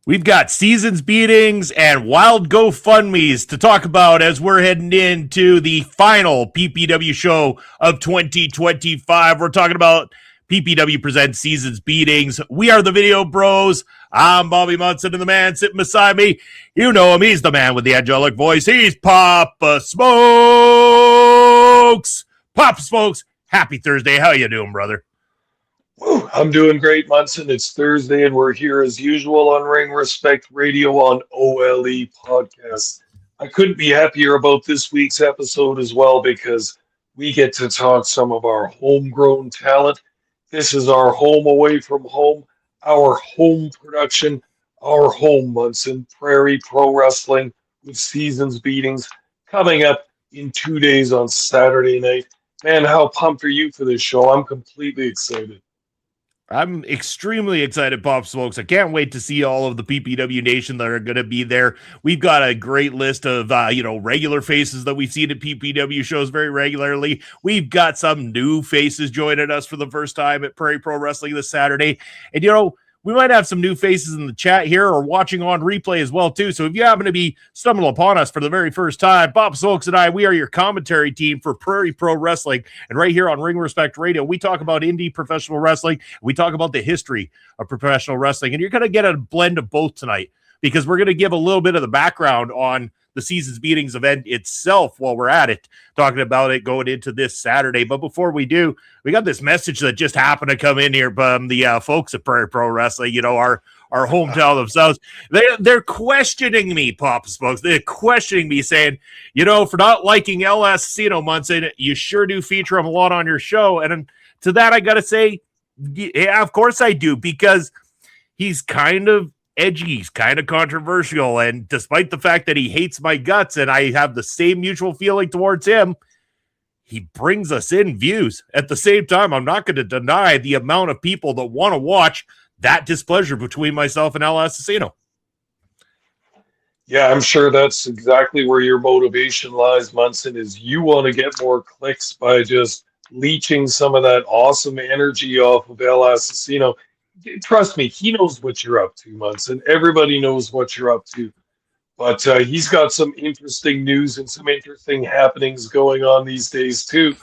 We've got Seasons Beatings and wild GoFundMes to talk about as we're heading into the final PPW show of 2025. We're talking about PPW Presents Seasons Beatings. We are the Video Bros. I'm Bobby Munson, and the man sitting beside me, you know him. He's the man with the angelic voice. He's Papa Smokes. Papa Smokes, happy Thursday. How you doing, brother? Woo, I'm doing great, Munson. It's Thursday, and we're here as usual on Ring Respect Radio on OLE Podcast. I couldn't be happier about this week's episode as well because we get to talk some of our homegrown talent. This is our home away from home, our home production, our home, Munson, Prairie Pro Wrestling with Seasons Beatings coming up in 2 days on Saturday night. Man, how pumped are you for this show? I'm completely excited. I'm extremely excited, Pop Smokes. I can't wait to see all of the PPW Nation that are going to be there. We've got a great list of, regular faces that we've seen at PPW shows very regularly. We've got some new faces joining us for the first time at Prairie Pro Wrestling this Saturday. And, we might have some new faces in the chat here or watching on replay as well, too. So if you happen to be stumbling upon us for the very first time, Bob Smokes and I, we are your commentary team for Prairie Pro Wrestling. And right here on Ring Respect Radio, we talk about indie professional wrestling. We talk about the history of professional wrestling. And you're going to get a blend of both tonight because we're going to give a little bit of the background on the Seasons Beatings event itself while we're at it, talking about it going into this Saturday. But before we do, we got this message that just happened to come in here from the folks at Prairie Pro Wrestling, our hometown themselves. They're questioning me, Papa Smokes. They're questioning me, saying, for not liking El Asesino, Munson, you sure do feature him a lot on your show. And to that, I got to say, yeah, of course I do, because he's kind of edgy, he's kind of controversial, and despite the fact that he hates my guts and I have the same mutual feeling towards him, he brings us in views. At the same time, I'm not going to deny the amount of people that want to watch that displeasure between myself and El Asesino. Yeah, I'm sure that's exactly where your motivation lies, Munson, is you want to get more clicks by just leeching some of that awesome energy off of El Asesino. Trust me, he knows what you're up to, Munson. Everybody knows what you're up to. But he's got some interesting news and some interesting happenings going on these days, too,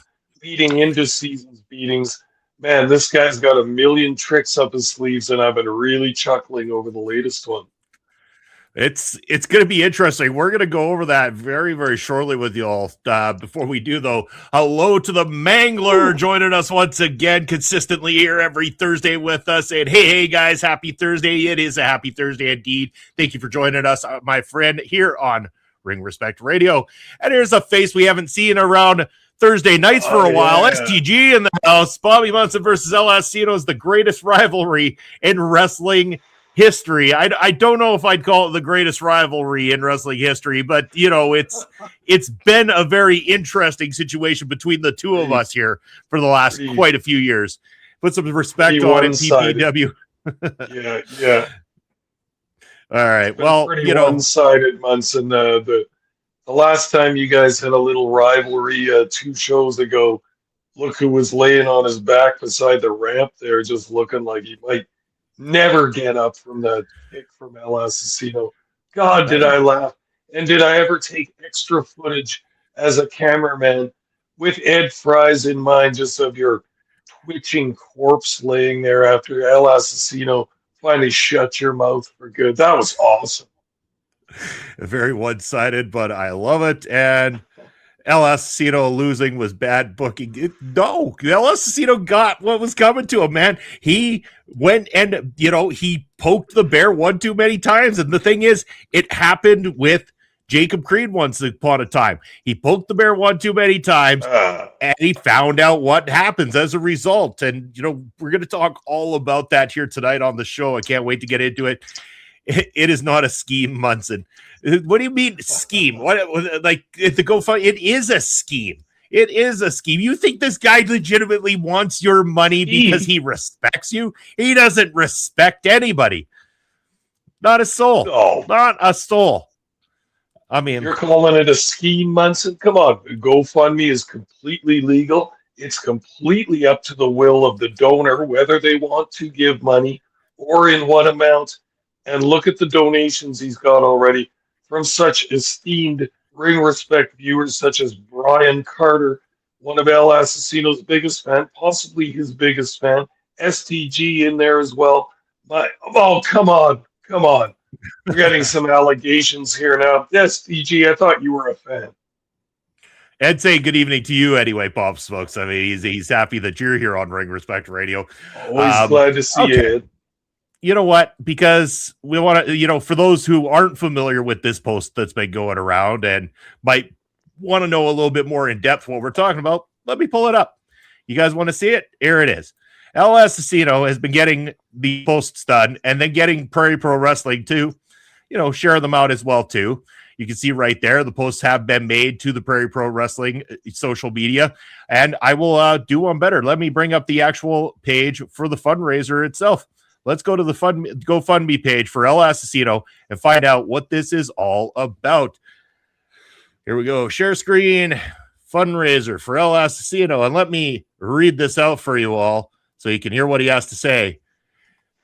leading into Seasons Beatings. Man, this guy's got a million tricks up his sleeves, and I've been really chuckling over the latest one. It's going to be interesting. We're going to go over that very, very shortly with you all. Before we do, though, hello to the Mangler joining us once again, consistently here every Thursday with us. And hey, guys, happy Thursday. It is a happy Thursday indeed. Thank you for joining us, my friend, here on Ring Respect Radio. And here's a face we haven't seen around Thursday nights for a while. STG in the house. Bobby Munson versus El Asesino is the greatest rivalry in wrestling history. I don't know if I'd call it the greatest rivalry in wrestling history, but it's been a very interesting situation between the two of us here for the last quite a few years. Put some respect on it, PPW. yeah. All right. Well, one-sided, Munson. The last time you guys had a little rivalry 2 shows ago, look who was laying on his back beside the ramp there, just looking like he might never get up from that kick from El Asesino. God, did I laugh. And did I ever take extra footage as a cameraman with Ed Fries in mind, just of your twitching corpse laying there after El Asesino finally shut your mouth for good. That was awesome. Very one-sided, but I love it. And El Asesino losing was bad booking. No, El Asesino got what was coming to him, man. He went and, he poked the bear one too many times. And the thing is, it happened with Jacob Creed once upon a time. He poked the bear one too many times, and he found out what happens as a result. And, we're going to talk all about that here tonight on the show. I can't wait to get into it. It is not a scheme, Munson. What do you mean scheme? What, like, the GoFundMe? It is a scheme. It is a scheme. You think this guy legitimately wants your money because he respects you? He doesn't respect anybody. Not a soul. No. Not a soul. I mean, you're calling it a scheme, Munson? Come on. GoFundMe is completely legal. It's completely up to the will of the donor, whether they want to give money or in what amount. And look at the donations he's got already from such esteemed Ring Respect viewers such as Brian Carter, one of El Asesino's biggest fan, possibly his biggest fan. STG in there as well. But oh, come on, come on. We're getting some allegations here now. STG, I thought you were a fan. Ed saying good evening to you anyway, Pop Smokes. I mean, he's happy that you're here on Ring Respect Radio. Always glad to see you, Ed. You know what? Because we want to, for those who aren't familiar with this post that's been going around and might want to know a little bit more in depth what we're talking about, let me pull it up. You guys want to see it? Here it is. El Asesino has been getting the posts done and then getting Prairie Pro Wrestling to, share them out as well too. You can see right there, the posts have been made to the Prairie Pro Wrestling social media, and I will do one better. Let me bring up the actual page for the fundraiser itself. Let's go to the GoFundMe page for El Asesino and find out what this is all about. Here we go. Share screen, fundraiser for El Asesino, and let me read this out for you all so you can hear what he has to say.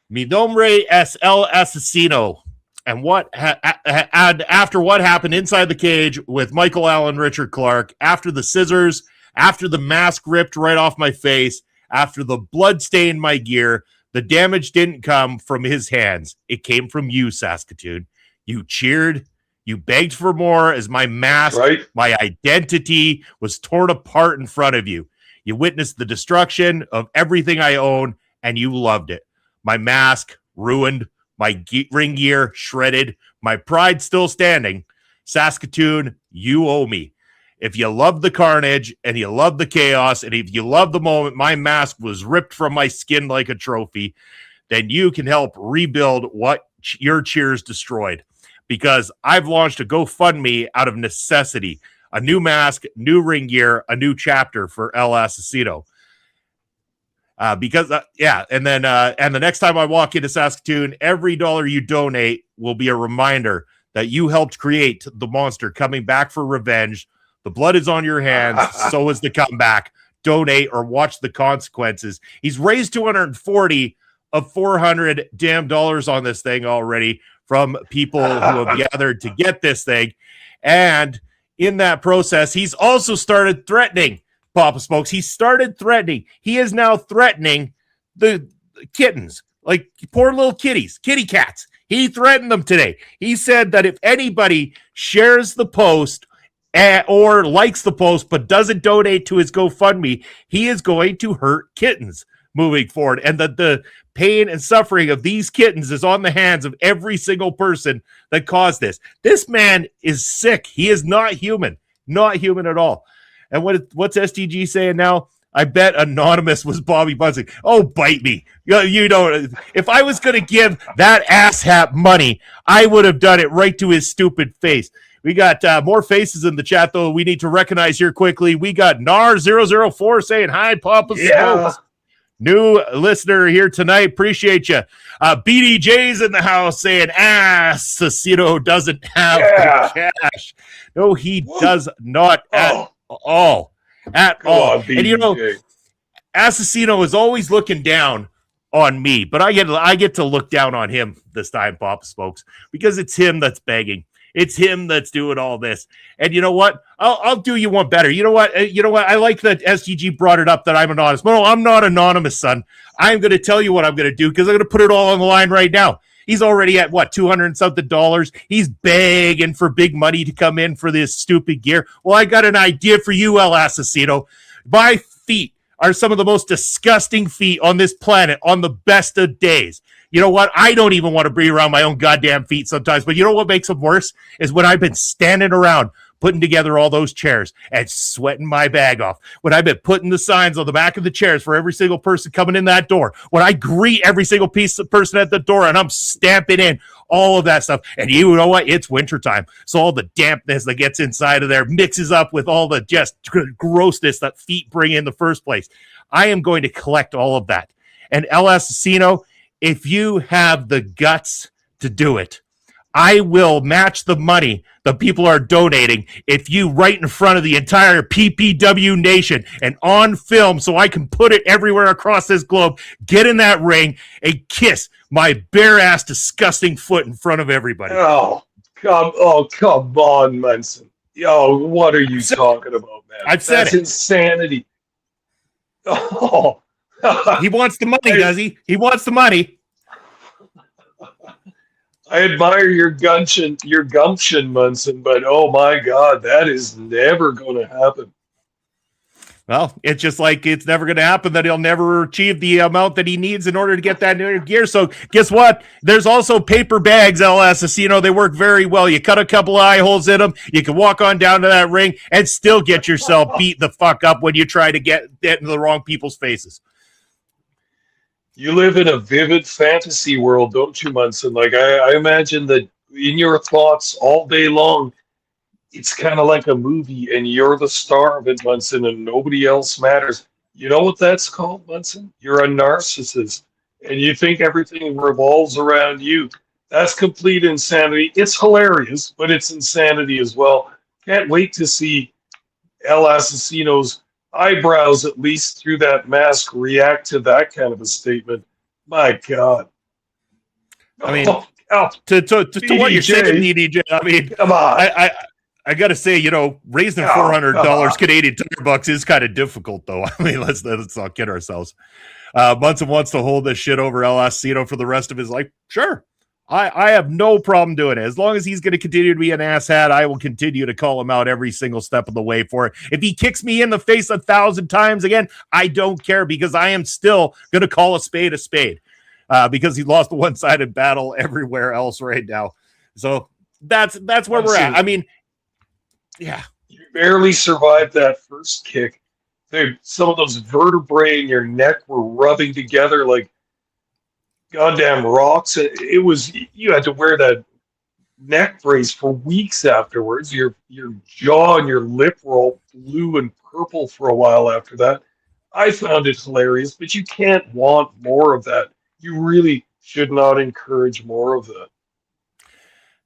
Mi nombre es El Asesino. And after what happened inside the cage with Michael Allen, Richard Clark, after the scissors, after the mask ripped right off my face, after the blood stained my gear, the damage didn't come from his hands. It came from you, Saskatoon. You cheered. You begged for more as my mask, my identity was torn apart in front of you. You witnessed the destruction of everything I own, and you loved it. My mask ruined. My ring gear shredded, my pride still standing. Saskatoon, you owe me. If you love the carnage and you love the chaos and if you love the moment my mask was ripped from my skin like a trophy, then you can help rebuild what your cheers destroyed. Because I've launched a GoFundMe out of necessity. A new mask, new ring gear, a new chapter for El Asesino. And the next time I walk into Saskatoon, every dollar you donate will be a reminder that you helped create the monster coming back for revenge. The blood is on your hands, so is the comeback. Donate or watch the consequences. He's raised 240 of 400 damn dollars on this thing already from people who have gathered to get this thing. And in that process, he's also started threatening Papa Smokes. He started threatening. He is now threatening the kittens, like poor little kitty cats. He threatened them today. He said that if anybody shares the post or likes the post but doesn't donate to his GoFundMe, he is going to hurt kittens moving forward. And that the pain and suffering of these kittens is on the hands of every single person that caused this. This man is sick. He is not human at all. And what's STG saying now? I bet Anonymous was Bobby Bunting. Oh, bite me. If I was going to give that asshat money, I would have done it right to his stupid face. We got more faces in the chat, though, we need to recognize here quickly. We got NAR004 saying, hi, Papa Smokes. New listener here tonight. Appreciate you. BDJ's in the house saying, Asesino doesn't have the cash. No, he does not at all. And Asesino is always looking down on me, but I get to look down on him this time, Papa Smokes, because it's him that's begging. It's him that's doing all this. And you know what? I'll do you one better. You know what? I like that SGG brought it up that I'm anonymous. No, I'm not anonymous, son. I'm going to tell you what I'm going to do because I'm going to put it all on the line right now. He's already at $200 and something. He's begging for big money to come in for this stupid gear. Well, I got an idea for you, El Asesino. My feet are some of the most disgusting feet on this planet on the best of days. You know what? I don't even want to be around my own goddamn feet sometimes. But you know what makes them worse is when I've been standing around putting together all those chairs and sweating my bag off. When I've been putting the signs on the back of the chairs for every single person coming in that door. When I greet every single person at the door and I'm stamping in all of that stuff. And you know what? It's wintertime. So all the dampness that gets inside of there mixes up with all the just grossness that feet bring in the first place. I am going to collect all of that. And El Asesino, if you have the guts to do it, I will match the money that people are donating if you right in front of the entire PPW nation and on film so I can put it everywhere across this globe, get in that ring and kiss my bare-ass disgusting foot in front of everybody. Oh, come on, Munson. Yo, what are you talking about, man? I've said That's insanity. Oh. He wants the money, does he? He wants the money. I admire your gumption, Munson, but oh my God, that is never going to happen. Well, it's just like it's never going to happen that he'll never achieve the amount that he needs in order to get that new gear. So guess what? There's also paper bags, El Asesino. They work very well. You cut a couple of eye holes in them. You can walk on down to that ring and still get yourself beat the fuck up when you try to get into the wrong people's faces. You live in a vivid fantasy world, don't you, Munson? Like, I imagine that in your thoughts all day long, it's kind of like a movie, and you're the star of it, Munson, and nobody else matters. You know what that's called, Munson? You're a narcissist, and you think everything revolves around you. That's complete insanity. It's hilarious, but it's insanity as well. Can't wait to see El Asesino's eyebrows, at least through that mask, react to that kind of a statement. My God. I mean, to what you're saying, DJ, I mean, come on. I got to say, you know, raising $400 Canadian bucks is kind of difficult, though. I mean, let's not kid ourselves. Munson wants to hold this shit over El Asesino for the rest of his life. Sure. I have no problem doing it. As long as he's going to continue to be an asshat, I will continue to call him out every single step of the way for it. If he kicks me in the face 1,000 times again, I don't care because I am still going to call a spade because he lost a one-sided battle everywhere else right now. So that's where we're at. I mean, yeah. You barely survived that first kick. Dude, some of those vertebrae in your neck were rubbing together like goddamn rocks. It was, you had to wear that neck brace for weeks afterwards. Your jaw and your lip were all blue and purple for a while after that. I found it hilarious, but you can't want more of that. You really should not encourage more of that.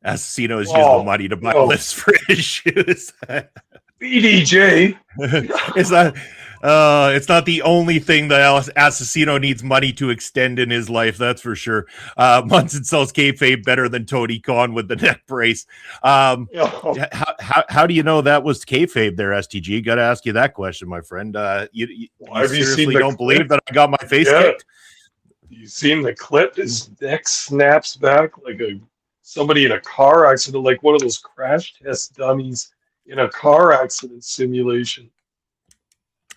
Asesino is using the money to buy lifts for his shoes. BDJ. It's not the only thing that Asesino needs money to extend in his life, that's for sure. Munson sells kayfabe better than Tony Khan with the neck brace. How do you know that was kayfabe there, STG? Got to ask you that question, my friend. You seriously don't believe that I got my face kicked? You seen the clip? His neck snaps back like somebody in a car accident, like one of those crash test dummies in a car accident simulation.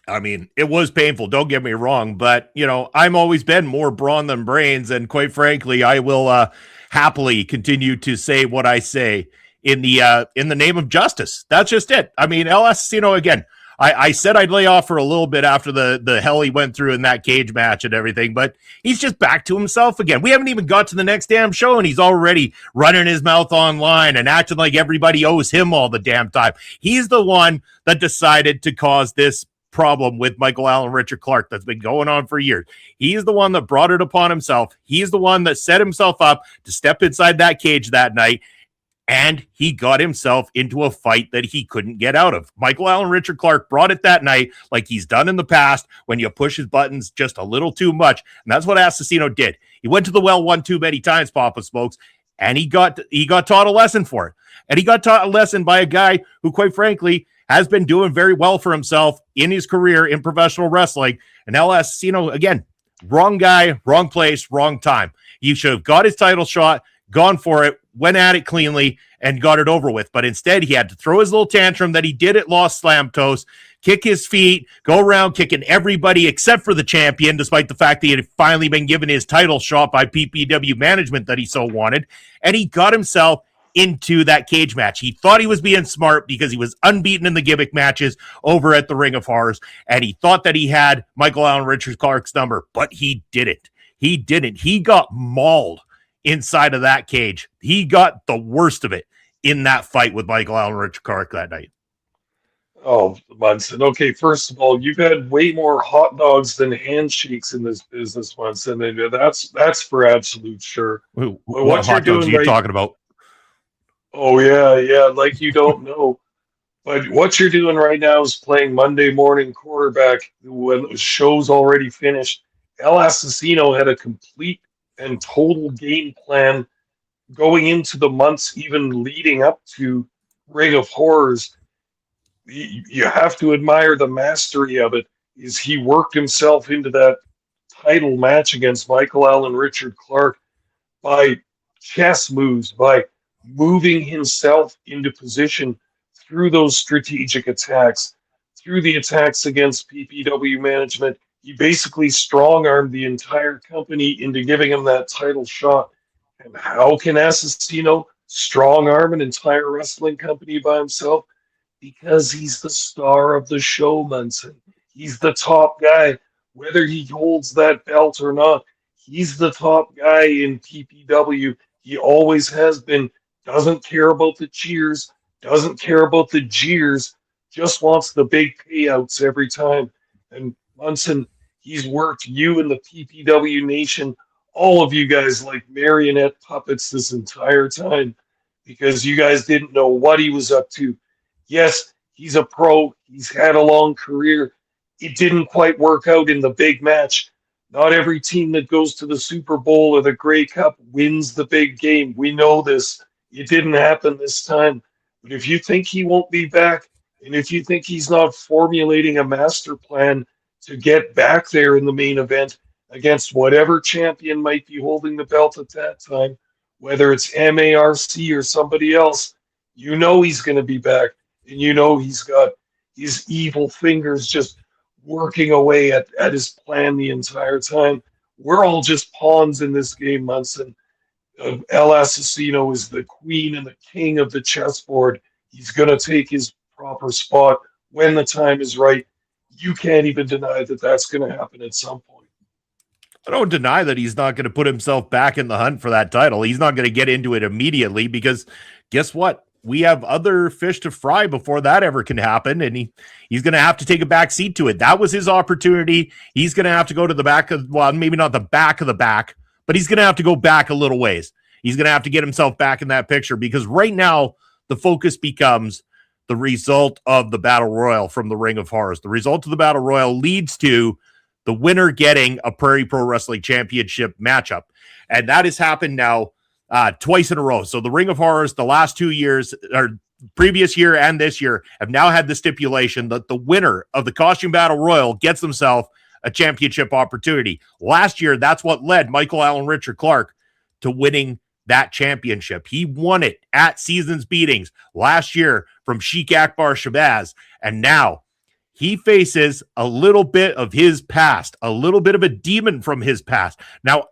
I mean, it was painful, don't get me wrong, but, you know, I'm always been more brawn than brains, and quite frankly, I will happily continue to say what I say in the name of justice. That's just it. I mean, El Asesino, again, I said I'd lay off for a little bit after the hell he went through in that cage match and everything, but he's just back to himself again. We haven't even got to the next damn show, and he's already running his mouth online and acting like everybody owes him all the damn time. He's the one that decided to cause this problem with Michael Allen Richard Clark that's been going on for years. He's the one that brought it upon himself. He's the one that set himself up to step inside that cage that night, and he got himself into a fight that he couldn't get out of. Michael Allen Richard Clark brought it that night like he's done in the past when you push his buttons just a little too much, and that's what Asesino did. He went to the well one too many times, Papa Smokes, and he got taught a lesson for it. And he got taught a lesson by a guy who, quite frankly, has been doing very well for himself in his career in professional wrestling. And El Asesino, again, wrong guy, wrong place, wrong time. He should have got his title shot, gone for it, went at it cleanly, and got it over with. But instead, he had to throw his little tantrum that he did at Lost Slam Toast, kick his feet, go around kicking everybody except for the champion, despite the fact that he had finally been given his title shot by PPW management that he so wanted. And he got himself into that cage match. He thought he was being smart because he was unbeaten in the gimmick matches over at the Ring of Horrors, and he thought that he had Michael Allen Richard Clark's number, but he didn't. He didn't. He got mauled inside of that cage. He got the worst of it in that fight with Michael Allen Richard Clark that night. Oh, Munson. Okay, first of all, you've had way more hot dogs than handshakes in this business, Munson, and that's for absolute sure. What hot dogs are you talking about? Oh yeah, like you don't know. But what you're doing right now is playing Monday morning quarterback when the show's already finished. El Asesino had a complete and total game plan going into the months even leading up to Ring of Horrors. You have to admire the mastery of it. Is he worked himself into that title match against Michael Allen Richard Clark by chess moves, by moving himself into position through those strategic attacks, through the attacks against PPW management. He basically strong armed the entire company into giving him that title shot. And how can Asesino strong arm an entire wrestling company by himself? Because he's the star of the show, Munson. He's the top guy, whether he holds that belt or not. He's the top guy in PPW. He always has been. Doesn't care about the cheers, doesn't care about the jeers, just wants the big payouts every time. And Munson, he's worked you and the PPW Nation, all of you guys, like marionette puppets this entire time because you guys didn't know what he was up to. Yes, he's a pro. He's had a long career. It didn't quite work out in the big match. Not every team that goes to the Super Bowl or the Grey Cup wins the big game. We know this. It didn't happen this time. But if you think he won't be back, and if you think he's not formulating a master plan to get back there in the main event against whatever champion might be holding the belt at that time, whether it's MARC or somebody else, you know he's going to be back. And you know he's got his evil fingers just working away at his plan the entire time. We're all just pawns in this game, Munson. El Asesino is the queen and the king of the chessboard. He's going to take his proper spot when the time is right. You can't even deny that that's going to happen at some point. I don't deny that he's not going to put himself back in the hunt for that title. He's not going to get into it immediately because guess what? We have other fish to fry before that ever can happen, and he's going to have to take a back seat to it. That was his opportunity. He's going to have to go to the back of, well, maybe not the back of the back, but he's going to have to go back a little ways. He's going to have to get himself back in that picture because right now the focus becomes the result of the Battle Royal from the Ring of Horrors. The result of the Battle Royal leads to the winner getting a Prairie Pro Wrestling Championship matchup, and that has happened now twice in a row. So the Ring of Horrors, the last 2 years, or previous year and this year, have now had the stipulation that the winner of the Costume Battle Royal gets himself a championship opportunity. Last year, that's what led Michael Allen Richard Clark to winning that championship. He won it at Seasons Beatings last year from Sheik Akbar Shabazz, and now he faces a little bit of his past, a little bit of a demon from his past. Now,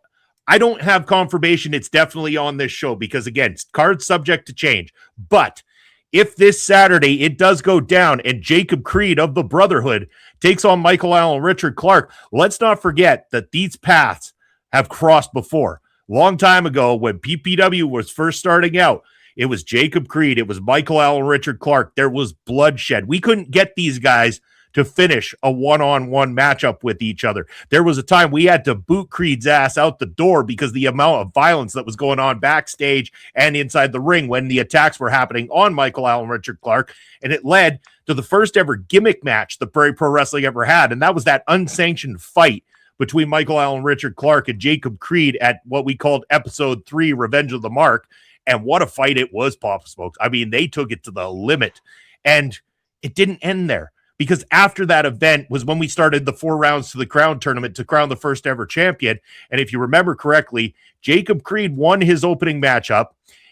I don't have confirmation it's definitely on this show because, again, card's subject to change. But if this Saturday it does go down and Jacob Creed of the Brotherhood takes on Michael Allen Richard Clark, let's not forget that these paths have crossed before. Long time ago when PPW was first starting out, it was Jacob Creed, it was Michael Allen Richard Clark. There was bloodshed. We couldn't get these guys to finish a one-on-one matchup with each other. There was a time we had to boot Creed's ass out the door because the amount of violence that was going on backstage and inside the ring when the attacks were happening on Michael Allen Richard Clark, and it led to the first ever gimmick match the Prairie Pro Wrestling ever had, and that was that unsanctioned fight between Michael Allen Richard Clark and Jacob Creed at what we called Episode 3, Revenge of the Mark, and what a fight it was, Pop Smokes. I mean, they took it to the limit, and it didn't end there. Because after that event was when we started the 4 rounds to the crown tournament to crown the first ever champion. And if you remember correctly, Jacob Creed won his opening matchup.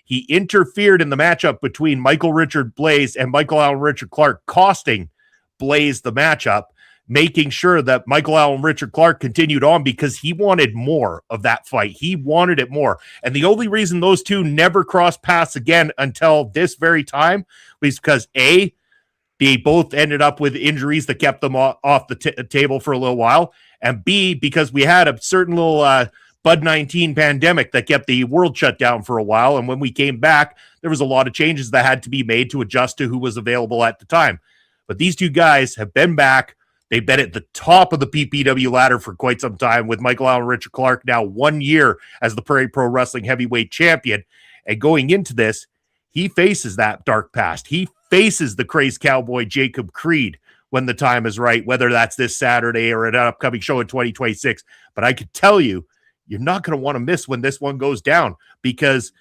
He interfered in the matchup between Michael Richard Blaze and Michael Allen Richard Clark, costing Blaze the matchup, making sure that Michael Allen Richard Clark continued on because he wanted more of that fight. He wanted it more. And the only reason those two never crossed paths again until this very time was because A, they both ended up with injuries that kept them off the table for a little while. And B, because we had a certain little Bud-19 pandemic that kept the world shut down for a while. And when we came back, there was a lot of changes that had to be made to adjust to who was available at the time. But these two guys have been back. They've been at the top of the PPW ladder for quite some time with Michael Allen Richard Clark now 1 year as the Prairie Pro Wrestling Heavyweight Champion. And going into this, he faces that dark past. He faces the crazed cowboy Jacob Creed when the time is right, whether that's this Saturday or an upcoming show in 2026. But I can tell you, you're not going to want to miss when this one goes down, because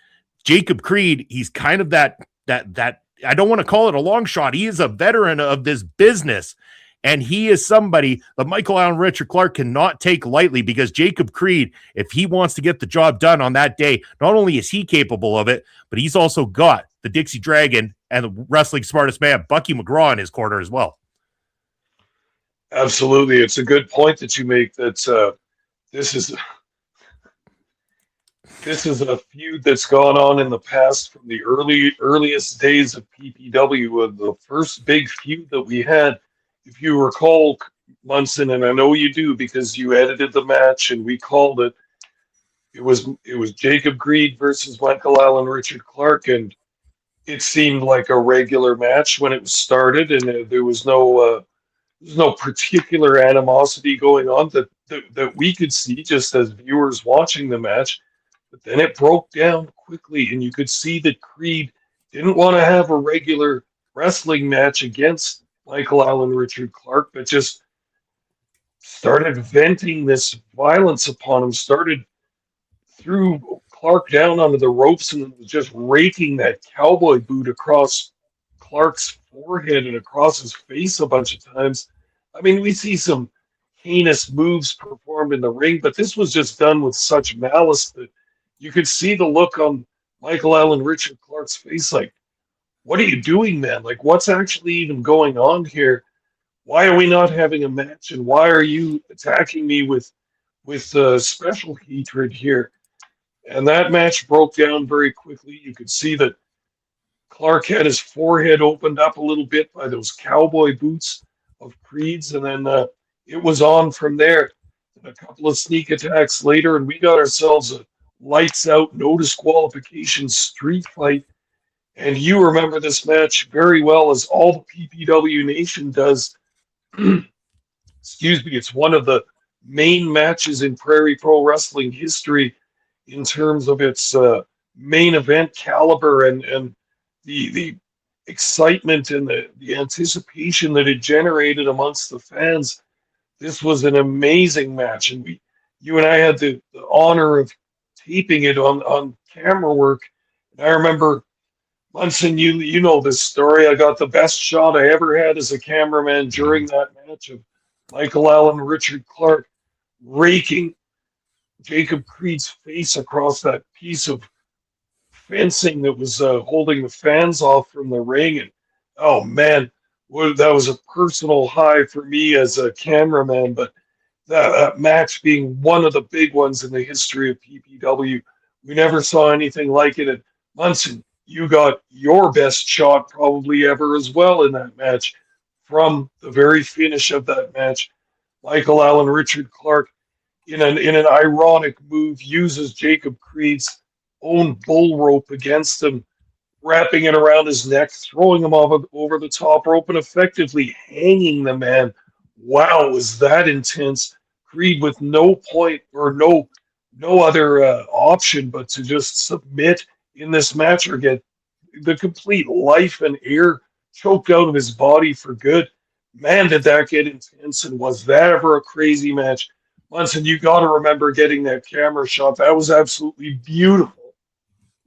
Jacob Creed, he's kind of that I don't want to call it a long shot. He is a veteran of this business, and he is somebody that Michael Allen Richard Clark cannot take lightly, because Jacob Creed, if he wants to get the job done on that day, not only is he capable of it, but he's also got the Dixie Dragon and the wrestling smartest man, Bucky McGraw, in his corner as well. Absolutely. It's a good point that you make, that this is a feud that's gone on in the past from the earliest days of PPW. The first big feud that we had, if you recall, Munson, and I know you do because you edited the match and we called it. It was Jacob Creed versus Michael Allen Richard Clark, and it seemed like a regular match when it was started, and there was no particular animosity going on that we could see just as viewers watching the match. But then it broke down quickly, and you could see that Creed didn't want to have a regular wrestling match against Michael Allen Richard Clark, but just started venting this violence upon him, threw Clark down onto the ropes and was just raking that cowboy boot across Clark's forehead and across his face a bunch of times. I mean, we see some heinous moves performed in the ring, but this was just done with such malice that you could see the look on Michael Allen Richard Clark's face, like, what are you doing, man? Like, what's actually even going on here? Why are we not having a match? And why are you attacking me with special hatred here? And that match broke down very quickly. You could see that Clark had his forehead opened up a little bit by those cowboy boots of Creed's, and then it was on from there. And a couple of sneak attacks later, and we got ourselves a lights out, no disqualification street fight. And you remember this match very well, as all the PPW Nation does. Excuse me, it's one of the main matches in Prairie Pro Wrestling history in terms of its main event caliber and the excitement and the anticipation that it generated amongst the fans. This was an amazing match, and you and I had the honor of taping it on camera work. And I remember, Munson, you know this story. I got the best shot I ever had as a cameraman during that match of Michael Allen Richard Clark raking Jacob Creed's face across that piece of fencing that was holding the fans off from the ring. And oh man, that was a personal high for me as a cameraman. But that match being one of the big ones in the history of PPW, we never saw anything like it. And Munson, you got your best shot probably ever as well in that match. From the very finish of that match, Michael Allen Richard Clark, in an ironic move, uses Jacob Creed's own bull rope against him, wrapping it around his neck, throwing him over the top rope, and effectively hanging the man. Wow, was that intense. Creed with no point or no other option but to just submit in this match or get the complete life and air choked out of his body for good. Man, did that get intense, and was that ever a crazy match. Munson, you got to remember getting that camera shot. That was absolutely beautiful.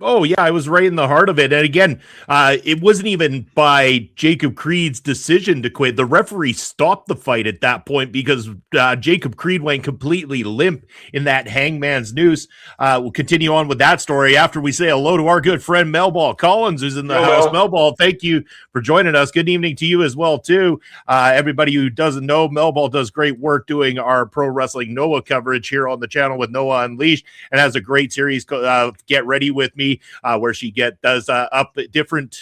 Oh, yeah, I was right in the heart of it. And again, it wasn't even by Jacob Creed's decision to quit. The referee stopped the fight at that point because Jacob Creed went completely limp in that hangman's noose. We'll continue on with that story after we say hello to our good friend Melball Collins, who's in the house. Melball, thank you for joining us. Good evening to you as well, too. Everybody who doesn't know, Melball does great work doing our Pro Wrestling Noah coverage here on the channel with Noah Unleashed, and has a great series, Get Ready With Me, where she does up different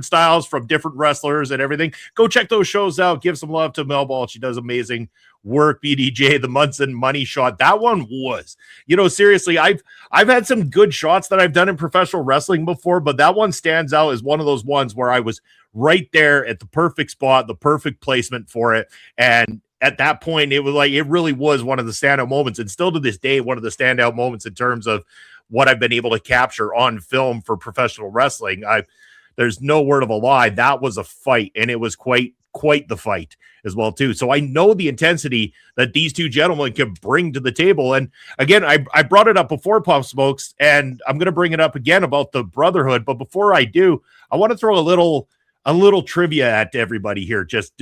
styles from different wrestlers and everything. Go check those shows out. Give some love to Melball. She does amazing work. BDJ, the Munson money shot. That one was, seriously, I've had some good shots that I've done in professional wrestling before, but that one stands out as one of those ones where I was right there at the perfect spot, the perfect placement for it. And at that point, it was like, it really was one of the standout moments, and still to this day, one of the standout moments in terms of what I've been able to capture on film for professional wrestling, there's no word of a lie. That was a fight, and it was quite the fight as well too. So I know the intensity that these two gentlemen can bring to the table. And again, I brought it up before, Pop Smokes, and I'm going to bring it up again about the Brotherhood. But before I do, I want to throw a little trivia at everybody here, just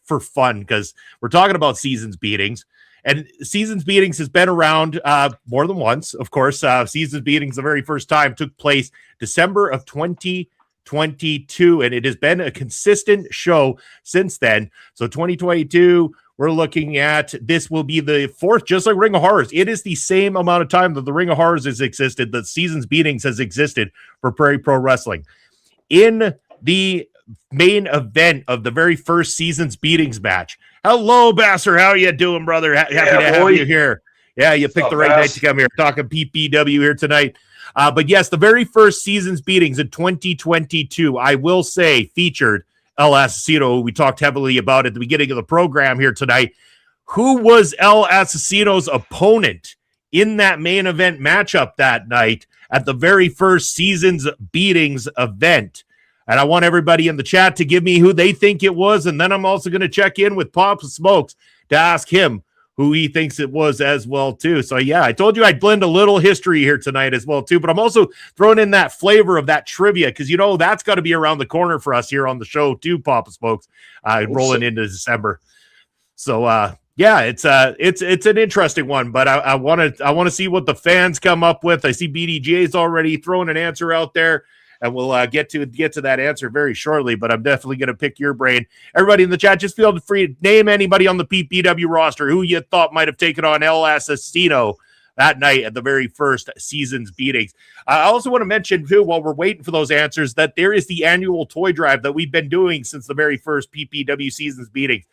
for fun, because we're talking about Seasons Beatings. And Seasons Beatings has been around more than once, of course. Seasons Beatings, the very first time, took place December of 2022, and it has been a consistent show since then. So 2022, we're looking at, this will be the fourth, just like Ring of Horrors. It is the same amount of time that the Ring of Horrors has existed, that Seasons Beatings has existed for Prairie Pro Wrestling. In the main event of the very first Seasons Beatings match. Hello, Basser. How you doing, brother? Happy to have you here. Yeah, you picked the right night to come here. Talking PPW here tonight. But yes, the very first Seasons Beatings in 2022, I will say, featured El Asesino, who we talked heavily about at the beginning of the program here tonight. Who was El Asesino's opponent in that main event matchup that night at the very first Seasons Beatings event? And I want everybody in the chat to give me who they think it was. And then I'm also going to check in with Pop Smokes to ask him who he thinks it was as well, too. So, yeah, I told you I'd blend a little history here tonight as well, too. But I'm also throwing in that flavor of that trivia because, you know, that's got to be around the corner for us here on the show, too, Pop Smokes, rolling into December. So, yeah, it's an interesting one, but I want to see what the fans come up with. I see BDJ's already throwing an answer out there. And we'll get to that answer very shortly, but I'm definitely going to pick your brain. Everybody in the chat, just feel free to name anybody on the PPW roster who you thought might have taken on El Asesino that night at the very first Seasons Beatings. I also want to mention, too, while we're waiting for those answers, that there is the annual toy drive that we've been doing since the very first PPW Seasons Beatings.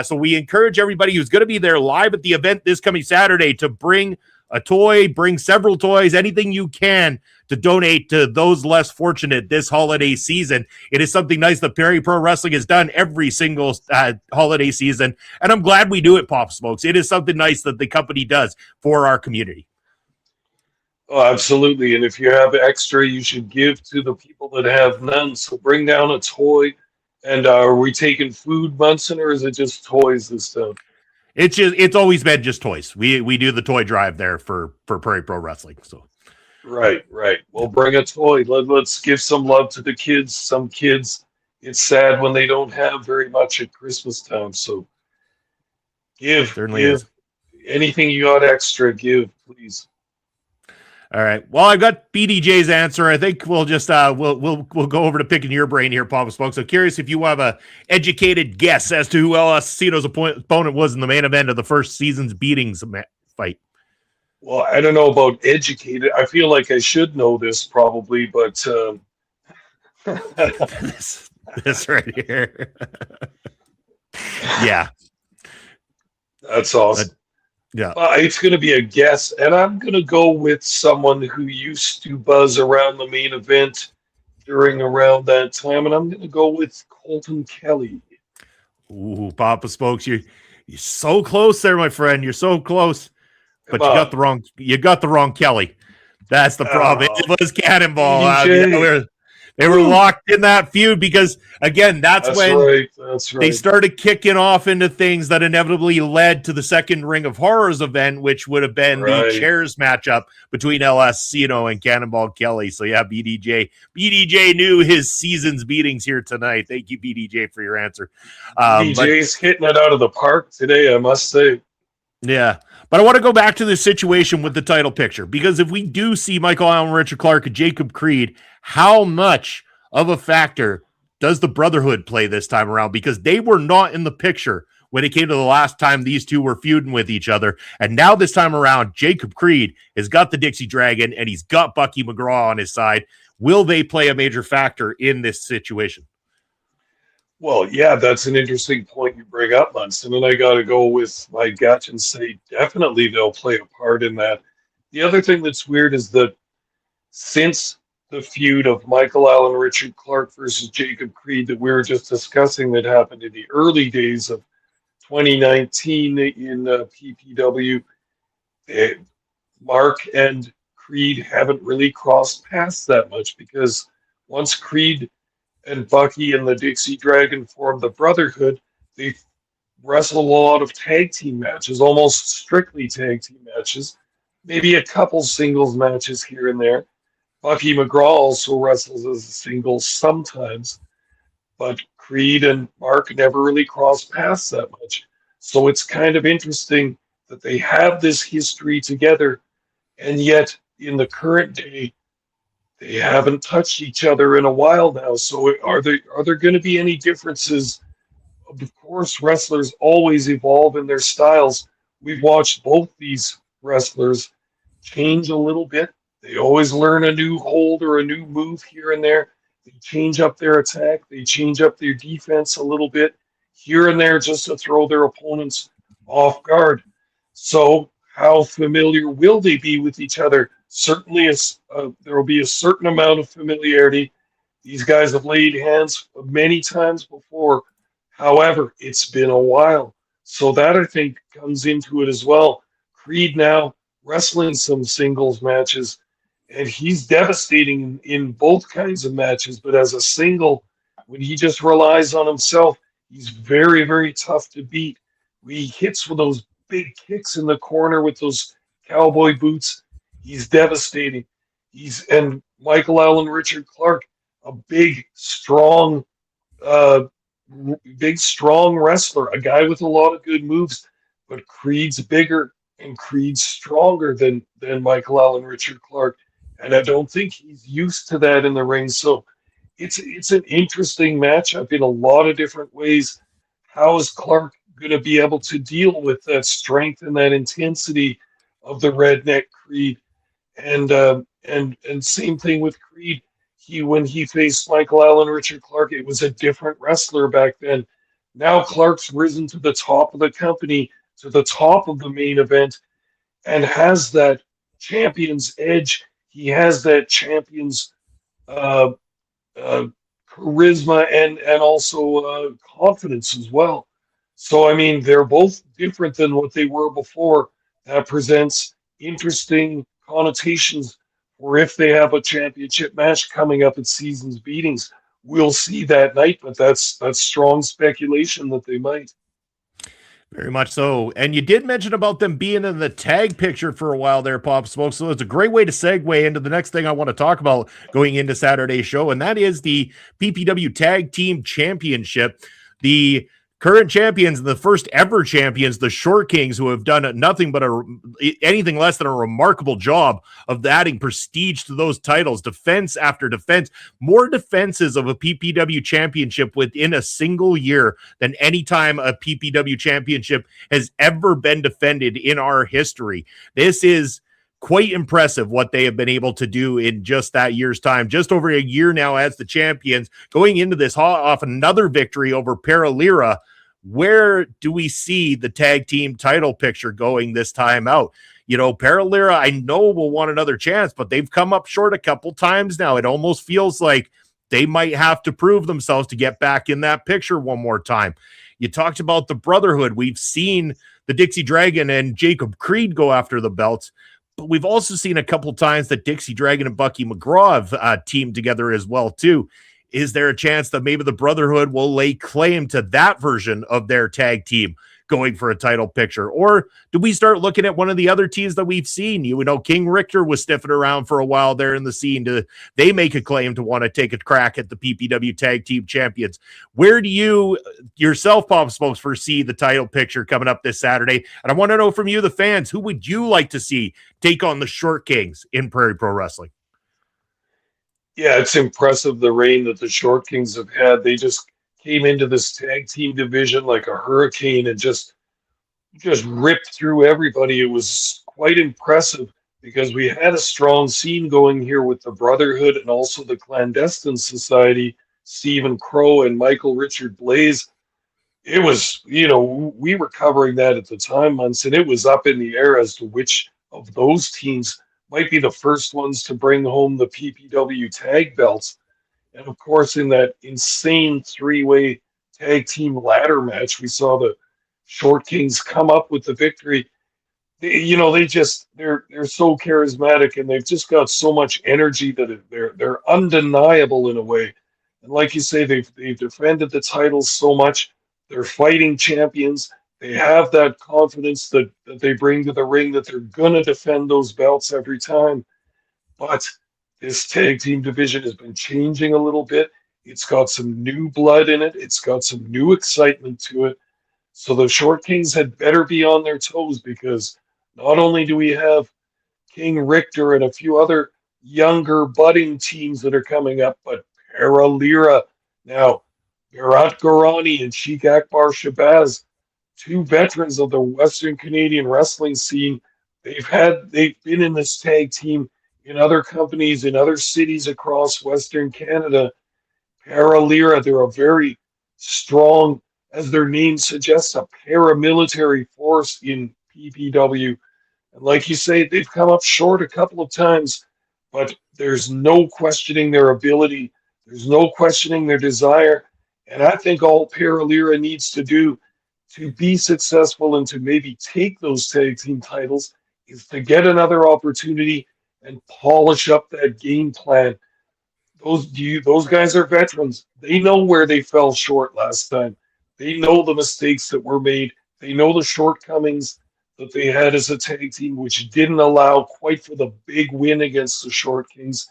So we encourage everybody who's going to be there live at the event this coming Saturday to bring a toy, bring several toys, anything you can to donate to those less fortunate this holiday season. It is something nice that Prairie Pro Wrestling has done every single holiday season, and I'm glad we do it, Pop Smokes. It is something nice that the company does for our community. Oh, absolutely. And if you have extra, you should give to the people that have none. So bring down a toy. And are we taking food, Munson, or is it just toys this time? It's always been just toys. We do the toy drive there for Prairie Pro Wrestling. So right. Well, bring a toy. Let's give some love to the kids. Some kids, it's sad when they don't have very much at Christmas time. So give anything you got extra. Give, please. All right. Well, I've got BDJ's answer. I think we'll just we'll go over to picking your brain here, Papa Smoke. So curious if you have a educated guess as to who El Asesino's opponent was in the main event of the first Seasons Beatings fight. Well, I don't know about educated. I feel like I should know this probably, but this right here. Yeah. That's awesome. Yeah. It's going to be a guess, and I'm going to go with someone who used to buzz around the main event around that time, and I'm going to go with Colton Kelly. Ooh, Papa Spokes, you're so close there, my friend. You're so close, but you got the wrong Kelly. That's the problem. It was Cannonball. They were locked in that feud because, again, that's when they started kicking off into things that inevitably led to the second Ring of Horrors event, which would have been the chairs matchup between El Asesino and Cannonball Kelly. So, yeah, BDJ. BDJ knew his Seasons Beatings here tonight. Thank you, BDJ, for your answer. BDJ's hitting it out of the park today, I must say. Yeah. But I want to go back to the situation with the title picture, because if we do see Michael Allen, Richard Clark, and Jacob Creed, how much of a factor does the Brotherhood play this time around? Because they were not in the picture when it came to the last time these two were feuding with each other. And now this time around, Jacob Creed has got the Dixie Dragon and he's got Bucky McGraw on his side. Will they play a major factor in this situation? Well, yeah, that's an interesting point you bring up, Munson, and I got to go with my gut and say definitely they'll play a part in that. The other thing that's weird is that since the feud of Michael Allen, Richard Clark versus Jacob Creed that we were just discussing that happened in the early days of 2019 in PPW, Mark and Creed haven't really crossed paths that much, because once Creed and Bucky and the Dixie Dragon formed the Brotherhood, they wrestled a lot of tag team matches, almost strictly tag team matches, maybe a couple singles matches here and there. Bucky McGraw also wrestles as a single sometimes, but Creed and Mark never really crossed paths that much. So it's kind of interesting that they have this history together, and yet in the current day, they haven't touched each other in a while now. So are there going to be any differences? Of course, wrestlers always evolve in their styles. We've watched both these wrestlers change a little bit. They always learn a new hold or a new move here and there. They change up their attack. They change up their defense a little bit here and there just to throw their opponents off guard. So how familiar will they be with each other? Certainly, there will be a certain amount of familiarity. These guys have laid hands many times before. However, it's been a while. So that, I think, comes into it as well. Creed now wrestling some singles matches, and he's devastating in both kinds of matches. But as a single, when he just relies on himself, he's very, very tough to beat. He hits with those big kicks in the corner with those cowboy boots. He's devastating. And Michael Allen Richard Clark, a uh, big strong wrestler, a guy with a lot of good moves. But Creed's bigger and Creed's stronger than Michael Allen Richard Clark, and I don't think he's used to that in the ring. So it's an interesting matchup in a lot of different ways. How is Clark going to be able to deal with that strength and that intensity of the redneck Creed? And same thing with Creed. When he faced Michael Allen Richard Clark, it was a different wrestler back then. Now Clark's risen to the top of the company, to the top of the main event, and has that champion's edge. He has that champion's uh, uh, charisma and also confidence as well. So, I mean, they're both different than what they were before. That presents interesting connotations for if they have a championship match coming up at Seasons Beatings. We'll see that night, but that's strong speculation that they might. Very much so. And you did mention about them being in the tag picture for a while there, Pop Smoke. So it's a great way to segue into the next thing I want to talk about going into Saturday's show, and that is the PPW Tag Team Championship. The current champions and the first ever champions, the Short Kings, who have done nothing but anything less than a remarkable job of adding prestige to those titles, defense after defense, more defenses of a PPW championship within a single year than any time a PPW championship has ever been defended in our history. This is quite impressive what they have been able to do in just that year's time. Just over a year now as the champions, going into this off another victory over Prairie. Where do we see the tag team title picture going this time out? You know, Prairie, I know will want another chance, but they've come up short a couple times now. It almost feels like they might have to prove themselves to get back in that picture one more time. You talked about the Brotherhood. We've seen the Dixie Dragon and Jacob Creed go after the belts, but we've also seen a couple times that Dixie Dragon and Bucky McGraw have teamed together as well, too. Is there a chance that maybe the Brotherhood will lay claim to that version of their tag team going for a title picture? Or do we start looking at one of the other teams that we've seen? You know, King Richter was sniffing around for a while there in the scene. Do they make a claim to want to take a crack at the PPW Tag Team Champions? Where do you yourself, Pop Smokes, foresee the title picture coming up this Saturday? And I want to know from you, the fans, who would you like to see take on the Short Kings in Prairie Pro Wrestling? Yeah, it's impressive the reign that the Short Kings have had. They just came into this tag team division like a hurricane and just ripped through everybody. It was quite impressive because we had a strong scene going here with the Brotherhood and also the Clandestine Society, Stephen Crow and Michael Richard Blaze. It was, we were covering that at the time, Munson. It was up in the air as to which of those teams might be the first ones to bring home the PPW tag belts. And of course, in that insane three-way tag team ladder match, we saw the Short Kings come up with the victory. they're so charismatic, and they've just got so much energy that they're undeniable in a way. And like you say, they've defended the titles so much. They're fighting champions. They have that confidence that they bring to the ring, that they're gonna defend those belts every time. But this tag team division has been changing a little bit. It's got some new blood in it. It's got some new excitement to it. So the Short Kings had better be on their toes, because not only do we have King Richter and a few other younger budding teams that are coming up, but Paralira, now Virat Gorani and Sheik Akbar Shabazz, two veterans of the Western Canadian wrestling scene. They've been in this tag team in other companies in other cities across Western Canada. Paralira, they're a very strong, as their name suggests, a paramilitary force in PPW. And like you say, they've come up short a couple of times, but there's no questioning their ability. There's no questioning their desire. And I think all Paralira needs to do to be successful and to maybe take those tag team titles is to get another opportunity and polish up that game plan. Those guys are veterans. They know where they fell short last time. They know the mistakes that were made. They know the shortcomings that they had as a tag team, which didn't allow quite for the big win against the Short Kings.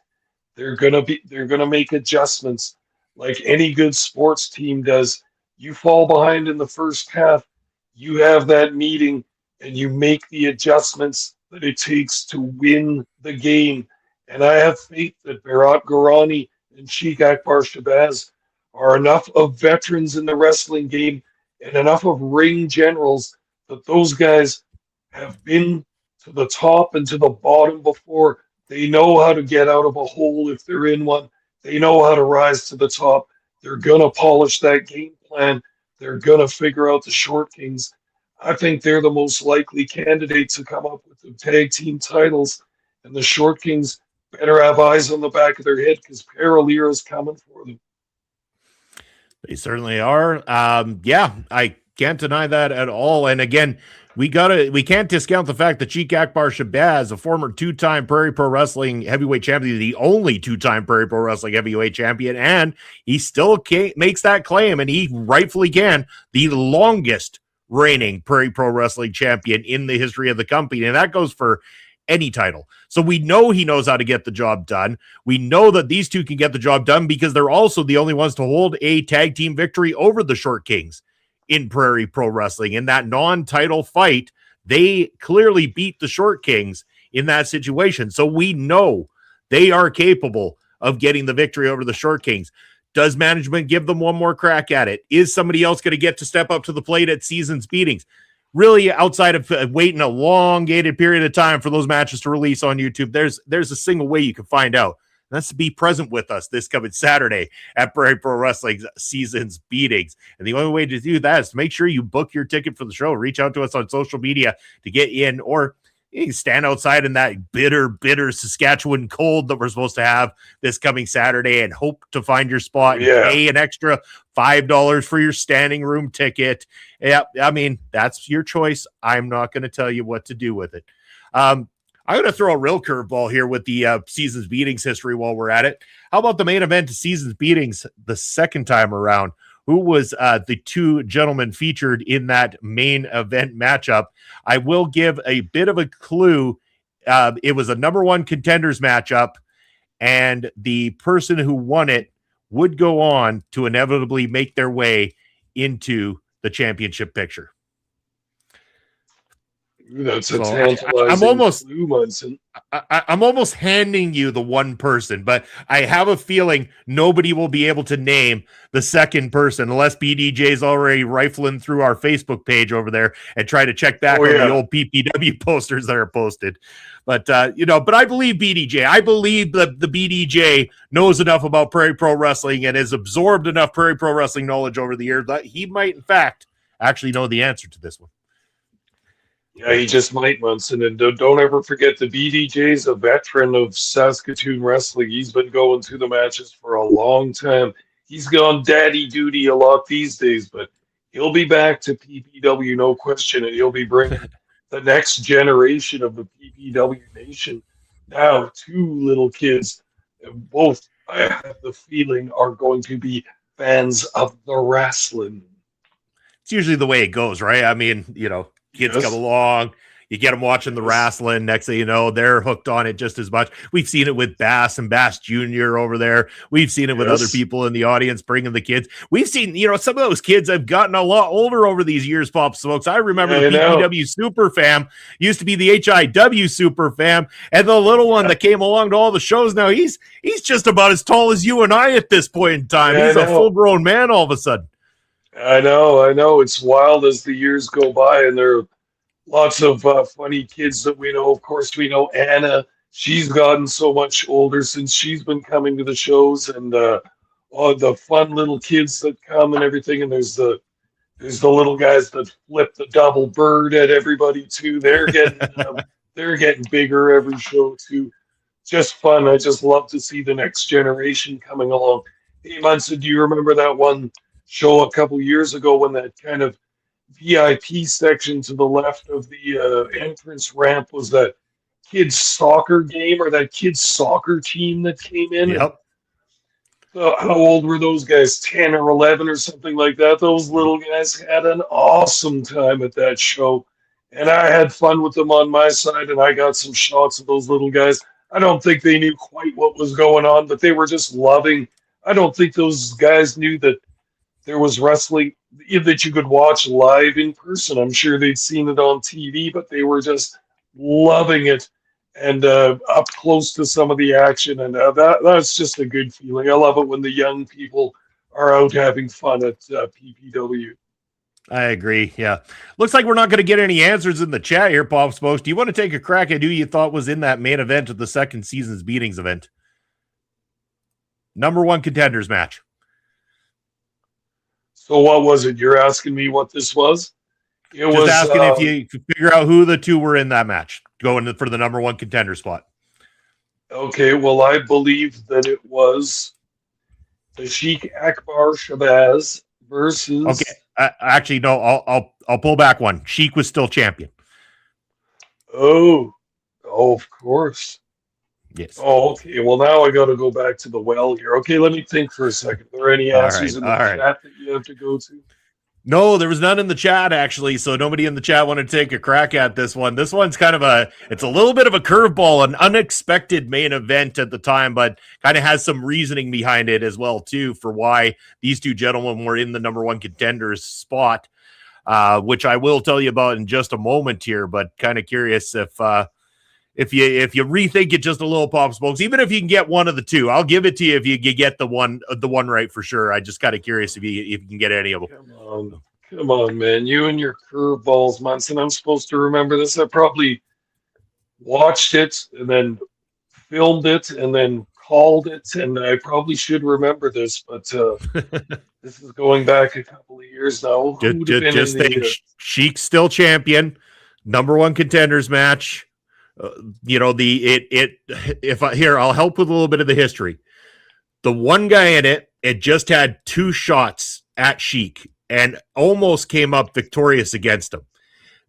They're gonna make adjustments like any good sports team does. You fall behind in the first half, you have that meeting and you make the adjustments that it takes to win the game. And I have faith that Virat Gorani and Sheik Akbar Shabazz are enough of veterans in the wrestling game and enough of ring generals that those guys have been to the top and to the bottom before. They know how to get out of a hole if they're in one. They know how to rise to the top. They're going to polish that game plan. They're going to figure out the Short Kings. I think they're the most likely candidate to come up with the tag team titles. And the Short Kings better have eyes on the back of their head, because Paralira is coming for them. They certainly are. Yeah, I can't deny that at all. And again, we can't discount the fact that Sheik Akbar Shabazz, a former two-time Prairie Pro Wrestling heavyweight champion, the only two-time Prairie Pro Wrestling heavyweight champion, and he still makes that claim, and he rightfully can, the longest reigning Prairie Pro Wrestling champion in the history of the company, and that goes for any title. So we know he knows how to get the job done. We know that these two can get the job done because they're also the only ones to hold a tag team victory over the Short Kings in Prairie Pro Wrestling. In that non-title fight, they clearly beat the Short Kings in that situation. So we know they are capable of getting the victory over the Short Kings. Does management give them one more crack at it? Is somebody else going to get to step up to the plate at Seasons Beatings? Really, outside of waiting a elongated period of time for those matches to release on YouTube, there's a single way you can find out. That's to be present with us this coming Saturday at Prairie Pro Wrestling's Seasons Beatings. And the only way to do that is to make sure you book your ticket for the show. Reach out to us on social media to get in, or you can stand outside in that bitter Saskatchewan cold that we're supposed to have this coming Saturday and hope to find your spot. Yeah. Pay an extra $5 for your standing room ticket. Yeah, I mean, that's your choice. I'm not going to tell you what to do with it. I'm going to throw a real curveball here with the Seasons Beatings history while we're at it. How about the main event of Seasons Beatings the second time around? Who was the two gentlemen featured in that main event matchup? I will give a bit of a clue. It was a number one contenders matchup, and the person who won it would go on to inevitably make their way into the championship picture. That's a tantalizing clue, Munson. I'm almost handing you the one person, but I have a feeling nobody will be able to name the second person unless BDJ's already rifling through our Facebook page over there and try to check back on the old PPW posters that are posted. But, but I believe BDJ. I believe that the BDJ knows enough about Prairie Pro Wrestling and has absorbed enough Prairie Pro Wrestling knowledge over the years that he might, in fact, actually know the answer to this one. Yeah, he just might, Munson. And don't ever forget the BDJ's a veteran of Saskatoon wrestling. He's been going to the matches for a long time. He's gone daddy duty a lot these days, but he'll be back to PPW, no question, and he'll be bringing the next generation of the PPW Nation. Now, two little kids, both I have the feeling are going to be fans of the wrestling. It's usually the way it goes, right? I mean, kids come Yes, along, you get them watching the yes, wrestling. Next thing you know, they're hooked on it just as much. We've seen it with Bass and Bass Jr. over there. We've seen it with other yes. people in the audience bringing the kids. We've seen, some of those kids have gotten a lot older over these years, Pop Smokes. I remember I the know. PPW Super Fam used to be the HIW Super Fam, and the little one that came along to all the shows now, he's just about as tall as you and I at this point in time. Yeah, I He's a know. full-grown man all of a sudden. I know. It's wild as the years go by, and there are lots of funny kids that we know. Of course, we know Anna. She's gotten so much older since she's been coming to the shows, and all the fun little kids that come and everything. And there's the little guys that flip the double bird at everybody too. They're getting bigger every show too. Just fun. I just love to see the next generation coming along. Hey, Munson, do you remember that one show a couple years ago when that kind of VIP section to the left of the entrance ramp was that kids soccer game or that kids soccer team that came in? And Yep. how old were those guys? 10 or 11 or something like that. Those little guys had an awesome time at that show. And I had fun with them on my side, and I got some shots of those little guys. I don't think they knew quite what was going on, but they were just loving. I don't think those guys knew that there was wrestling that you could watch live in person. I'm sure they'd seen it on TV, but they were just loving it and up close to some of the action. And that's just a good feeling. I love it when the young people are out having fun at PPW. I agree. Yeah. Looks like we're not going to get any answers in the chat here, Pop Smokes. Do you want to take a crack at who you thought was in that main event of the second Seasons Beatings event? Number one contenders match. So what was it? You're asking me what this was? It Just was asking if you could figure out who the two were in that match going for the number one contender spot. okay. Well, I believe that it was the Sheik Akbar Shabazz versus. Okay. Actually, no, I'll pull back one. Sheik was still champion. Oh, of course. Yes. Oh, okay. Well, now I got to go back to the well here. Okay, let me think for a second. Are there any answers in the chat that you have to go to? No, there was none in the chat, actually, so nobody in the chat wanted to take a crack at this one. This one's kind of it's a little bit of a curveball, an unexpected main event at the time, but kind of has some reasoning behind it as well, too, for why these two gentlemen were in the number one contenders spot, which I will tell you about in just a moment here, but kind of curious if you rethink it just a little, Pop Smokes, even if you can get one of the two, I'll give it to you if you get the one right for sure. I just kind of curious if you can get any of them. Come on, man. You and your curveballs, Munson. I'm supposed to remember this. I probably watched it and then filmed it and then called it, and I probably should remember this, but this is going back a couple of years now. Just think, Sheik's still champion, number one contenders match. I'll help with a little bit of the history. The one guy in it just had two shots at Sheik and almost came up victorious against him.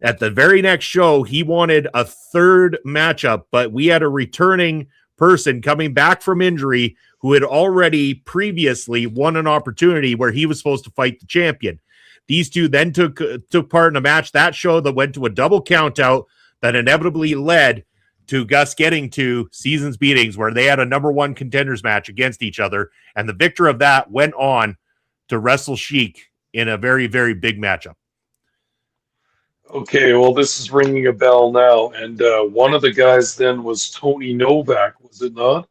At the very next show, he wanted a third matchup, but we had a returning person coming back from injury who had already previously won an opportunity where he was supposed to fight the champion. These two then took part in a match that show that went to a double count out that inevitably led to Gus getting to Seasons Beatings, where they had a number one contenders match against each other, and the victor of that went on to wrestle Sheik in a very, very big matchup. Okay, well, this is ringing a bell now, and one of the guys then was Tony Novak, was it not?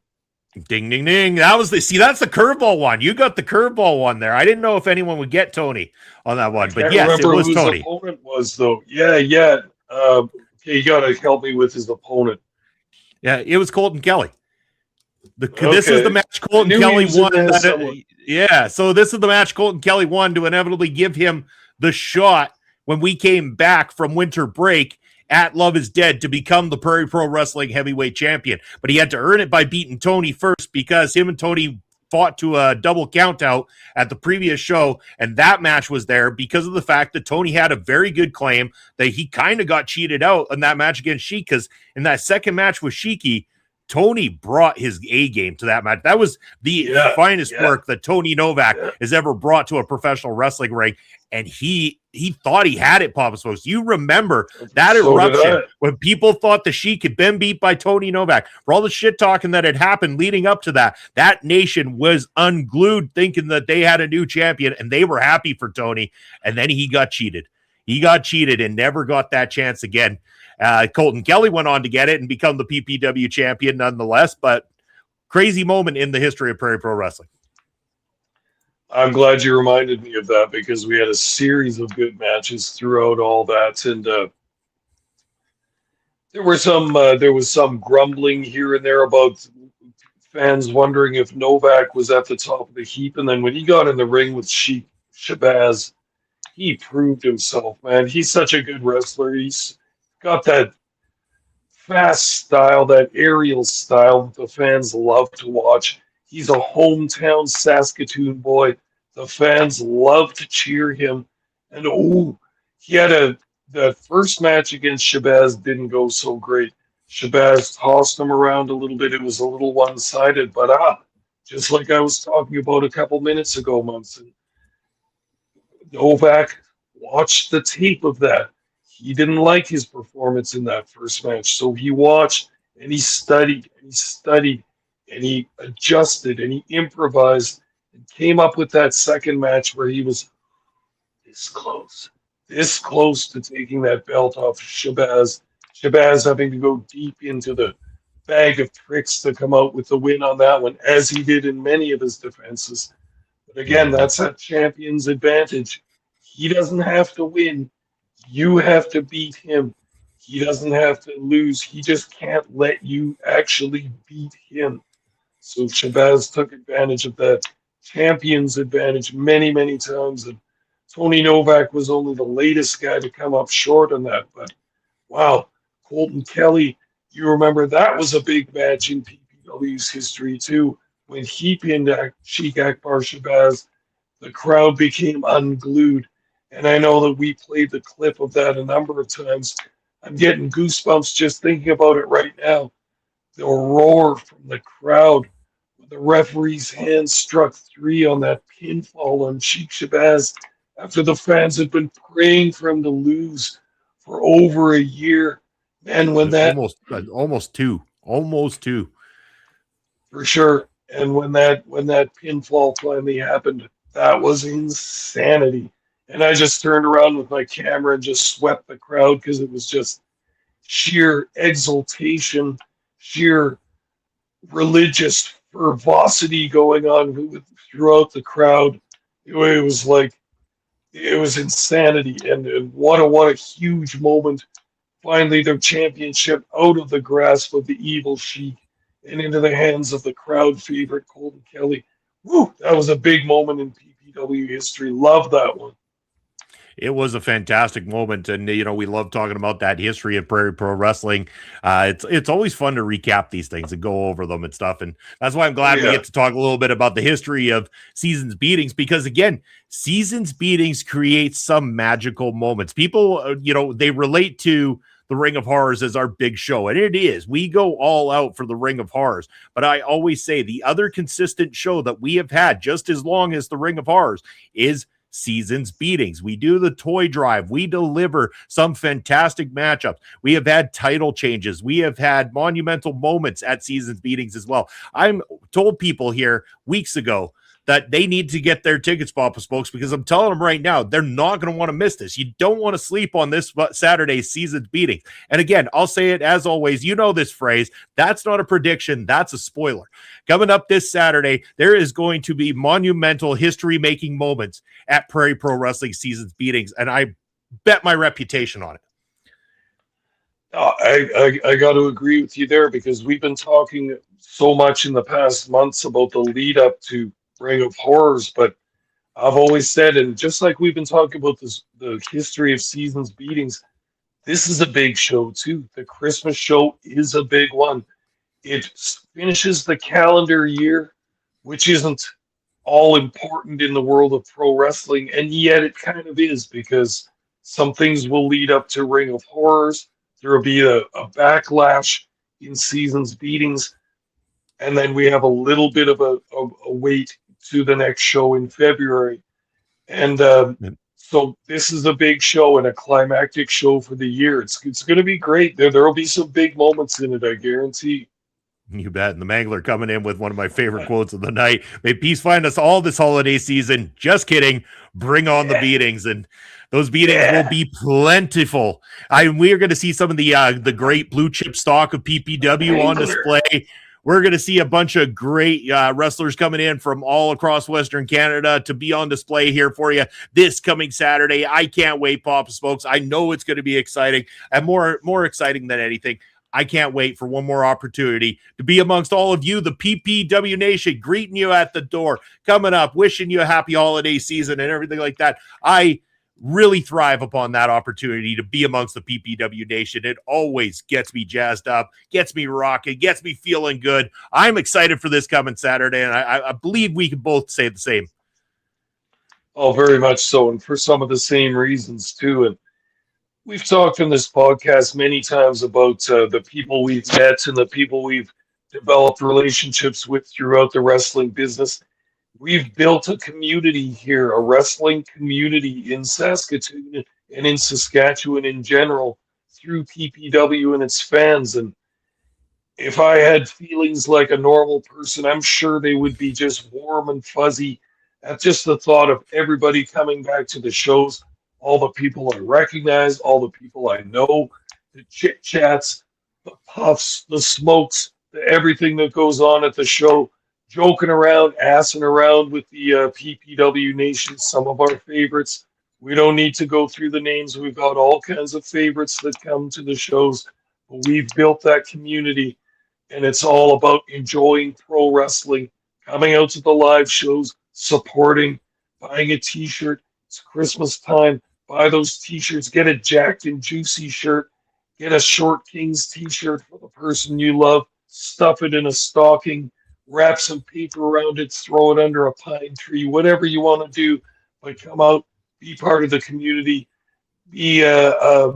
Ding, ding, ding. That's the curveball one. You got the curveball one there. I didn't know if anyone would get Tony on that one, but yes, it was Tony. Who his opponent was, though. Yeah. Okay, you got to help me with his opponent. Yeah, it was Colton Kelly. This is the match Colton Kelly won. So this is the match Colton Kelly won to inevitably give him the shot when we came back from winter break at Love is Dead to become the Prairie Pro Wrestling Heavyweight Champion. But he had to earn it by beating Tony first, because him and Tony fought to a double count out at the previous show, and that match was there because of the fact that Tony had a very good claim that he kind of got cheated out in that match against Sheik, because in that second match with Sheiky, Tony brought his A game to that match. That was the finest work that Tony Novak has ever brought to a professional wrestling ring. And he thought he had it, Papa Smokes. You remember that eruption when people thought the Sheik had been beat by Tony Novak. For all the shit talking that had happened leading up to that, that nation was unglued thinking that they had a new champion, and they were happy for Tony. And then he got cheated. He got cheated and never got that chance again. Colton Kelly went on to get it and become the PPW champion nonetheless, but crazy moment in the history of Prairie Pro Wrestling. I'm glad you reminded me of that, because we had a series of good matches throughout all that, and there was some grumbling here and there about fans wondering if Novak was at the top of the heap, and then when he got in the ring with Shabazz, he proved himself, man. He's such a good wrestler. He's got that fast style, that aerial style that the fans love to watch. He's a hometown Saskatoon boy. The fans love to cheer him. And he had the first match against Shabazz didn't go so great. Shabazz tossed him around a little bit. It was a little one-sided, but just like I was talking about a couple minutes ago, Munson, Novak watched the tape of that. He didn't like his performance in that first match, so he watched and he studied and he studied and he adjusted and he improvised and came up with that second match where he was this close to taking that belt off Shabazz. Shabazz having to go deep into the bag of tricks to come out with the win on that one, as he did in many of his defenses. But again, that's that champion's advantage. He doesn't have to win. You have to beat him. He doesn't have to lose. He just can't let you actually beat him. So Shabazz took advantage of that champion's advantage many, many times. And Tony Novak was only the latest guy to come up short on that. But wow, Colton Kelly, you remember that was a big match in PPW's history too. When he pinned Sheik Akbar Shabazz, the crowd became unglued. And I know that we played the clip of that a number of times. I'm getting goosebumps just thinking about it right now. The roar from the crowd when the referee's hand struck 3 on that pinfall on Sheik Shabazz after the fans had been praying for him to lose for over a year. And when that almost two. For sure. And when that pinfall finally happened, that was insanity. And I just turned around with my camera and just swept the crowd because it was just sheer exultation, sheer religious ferocity going on throughout the crowd. It was insanity. And what a huge moment. Finally, their championship out of the grasp of the evil Sheik and into the hands of the crowd favorite, Colton Kelly. Woo, that was a big moment in PPW history. Love that one. It was a fantastic moment, and we love talking about that history of Prairie Pro Wrestling. It's always fun to recap these things and go over them and stuff, and that's why I'm glad we get to talk a little bit about the history of Seasons Beatings, because again, Seasons Beatings creates some magical moments. People, they relate to the Ring of Horrors as our big show, and it is. We go all out for the Ring of Horrors, but I always say the other consistent show that we have had just as long as the Ring of Horrors is Seasons Beatings. We do the toy drive. We deliver some fantastic matchups. We have had title changes. We have had monumental moments at Seasons Beatings as well. I'm told people here weeks ago that they need to get their tickets, Papa Smokes, because I'm telling them right now, they're not going to want to miss this. You don't want to sleep on this Saturday's Seasons Beatings. And again, I'll say it as always, this phrase, that's not a prediction, that's a spoiler. Coming up this Saturday, there is going to be monumental history-making moments at Prairie Pro Wrestling Seasons Beatings, and I bet my reputation on it. I got to agree with you there, because we've been talking so much in the past months about the lead up to Ring of Horrors, but I've always said, and just like we've been talking about the history of Seasons Beatings, this is a big show too. The Christmas show is a big one. It finishes the calendar year which isn't all important in the world of pro wrestling, and yet it kind of is because some things will lead up to Ring of Horrors. There will be a backlash in Seasons Beatings, and then we have a little bit of a wait to the next show in February. And so this is a big show and a climactic show for the year. It's going to be great. There will be some big moments in it, I guarantee. You bet. And the Mangler coming in with one of my favorite quotes of the night. May peace find us all this holiday season. Just kidding. Bring on the beatings. And those beatings will be plentiful. We are going to see some of the great blue chip stock of PPW on display. We're going to see a bunch of great wrestlers coming in from all across Western Canada to be on display here for you this coming Saturday. I can't wait, Papa Smokes. I know it's going to be exciting, and more exciting than anything, I can't wait for one more opportunity to be amongst all of you, the PPW Nation, greeting you at the door, coming up, wishing you a happy holiday season and everything like that. I really thrive upon that opportunity to be amongst the PPW Nation. It always gets me jazzed up, gets me rocking, gets me feeling good. I'm excited for this coming Saturday, and I believe we can both say the same. Oh, very much so, and for some of the same reasons, too. And we've talked in this podcast many times about the people we've met and the people we've developed relationships with throughout the wrestling business. We've built a community here, a wrestling community in Saskatoon and in Saskatchewan in general through PPW and its fans. And if I had feelings like a normal person, I'm sure they would be just warm and fuzzy at just the thought of everybody coming back to the shows. All the people I recognize, all the people I know, the chit chats, the puffs, the smokes, everything that goes on at the show, joking around, assing around with the PPW Nation, some of our favorites. We don't need to go through the names. We've got all kinds of favorites that come to the shows. But we've built that community, and it's all about enjoying pro wrestling, coming out to the live shows, supporting, buying a t-shirt. It's Christmas time. Buy those t-shirts. Get a Jacked and Juicy shirt. Get a Short Kings t-shirt for the person you love. Stuff it in a stocking. Wrap some paper around it. Throw it under a pine tree. Whatever you want to do. But come out. Be part of the community. Be a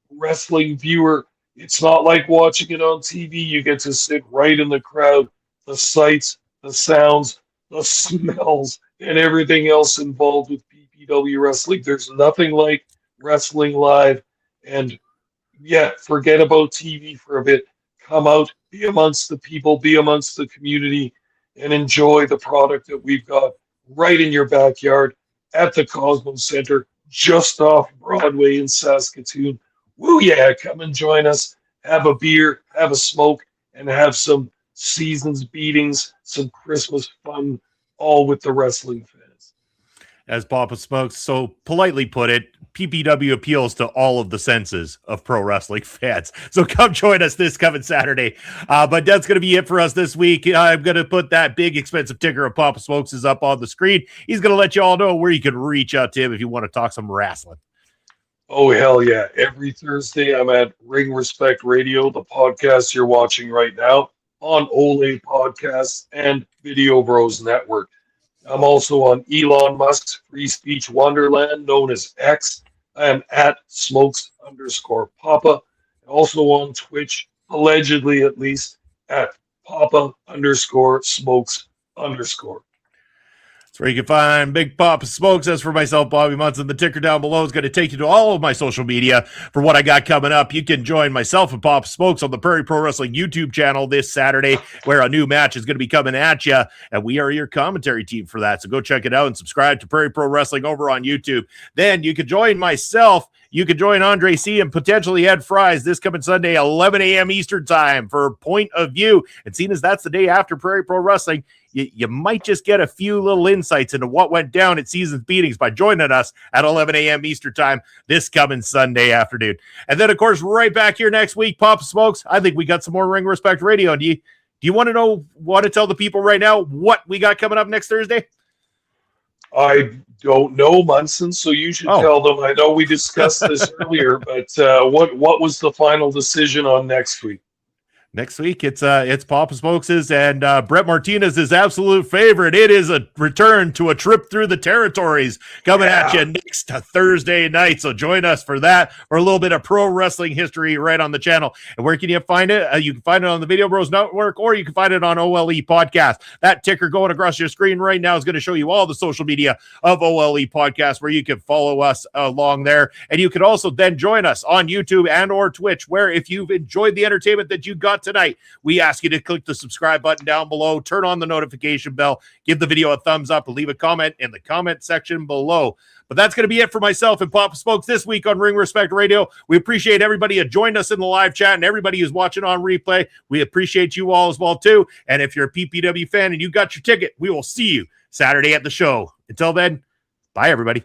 wrestling viewer. It's not like watching it on TV. You get to sit right in the crowd. The sights, the sounds, the smells, and everything else involved with PPW wrestling. There's nothing like wrestling live. And yeah, forget about TV for a bit. Come out, be amongst the people, be amongst the community, and enjoy the product that we've got right in your backyard at the Cosmos Center, just off Broadway in Saskatoon. Woo yeah, come and join us. Have a beer, have a smoke, and have some Seasons Beatings, some Christmas fun, all with the wrestling fans. As Papa Smokes so politely put it, PPW appeals to all of the senses of pro wrestling fans. So come join us this coming Saturday. But that's going to be it for us this week. I'm going to put that big expensive ticker of Papa Smokes is up on the screen. He's going to let you all know where you can reach out to him if you want to talk some wrestling. Oh, hell yeah. Every Thursday, I'm at Ring Respect Radio, the podcast you're watching right now, on Ole Podcasts and Video Bros Network. I'm also on Elon Musk's free speech wonderland, known as X. I am at smokes_papa. Also on Twitch, allegedly at least, at papa_smokes_. That's where you can find Big Papa Smokes. As for myself, Bobby Munson, the ticker down below is going to take you to all of my social media for what I got coming up. You can join myself and Papa Smokes on the Prairie Pro Wrestling YouTube channel this Saturday, where a new match is going to be coming at you, and we are your commentary team for that. So go check it out and subscribe to Prairie Pro Wrestling over on YouTube. Then you can join myself. You can join Andre C. and potentially Ed Fries this coming Sunday, 11 a.m. Eastern time for Point of View. And seeing as that's the day after Prairie Pro Wrestling, you might just get a few little insights into what went down at Seasons Beatings by joining us at 11 a.m. Eastern time this coming Sunday afternoon. And then, of course, right back here next week, Papa Smokes. I think we got some more Ring Respect Radio. Do you want to tell the people right now what we got coming up next Thursday? I don't know, Munson, so you should tell them. I know we discussed this earlier, but what was the final decision on next week? Next week, it's Papa Smokes' and Brett Martinez's absolute favorite. It is a return to a trip through the territories coming at you next Thursday night. So join us for that, or a little bit of pro wrestling history right on the channel. And where can you find it? You can find it on the Video Bros Network, or you can find it on OLE Podcast. That ticker going across your screen right now is going to show you all the social media of OLE Podcast, where you can follow us along there. And you can also then join us on YouTube and or Twitch, where if you've enjoyed the entertainment that you got tonight, we ask you to click the subscribe button down below, turn on the notification bell, give the video a thumbs up, and leave a comment in the comment section below. But that's going to be it for myself and Papa Smokes this week on Ring Respect Radio. We appreciate everybody who joined us in the live chat and everybody who's watching on replay. We appreciate you all as well, too. And if you're a PPW fan and you got your ticket, we will see you Saturday at the show. Until then, bye, everybody.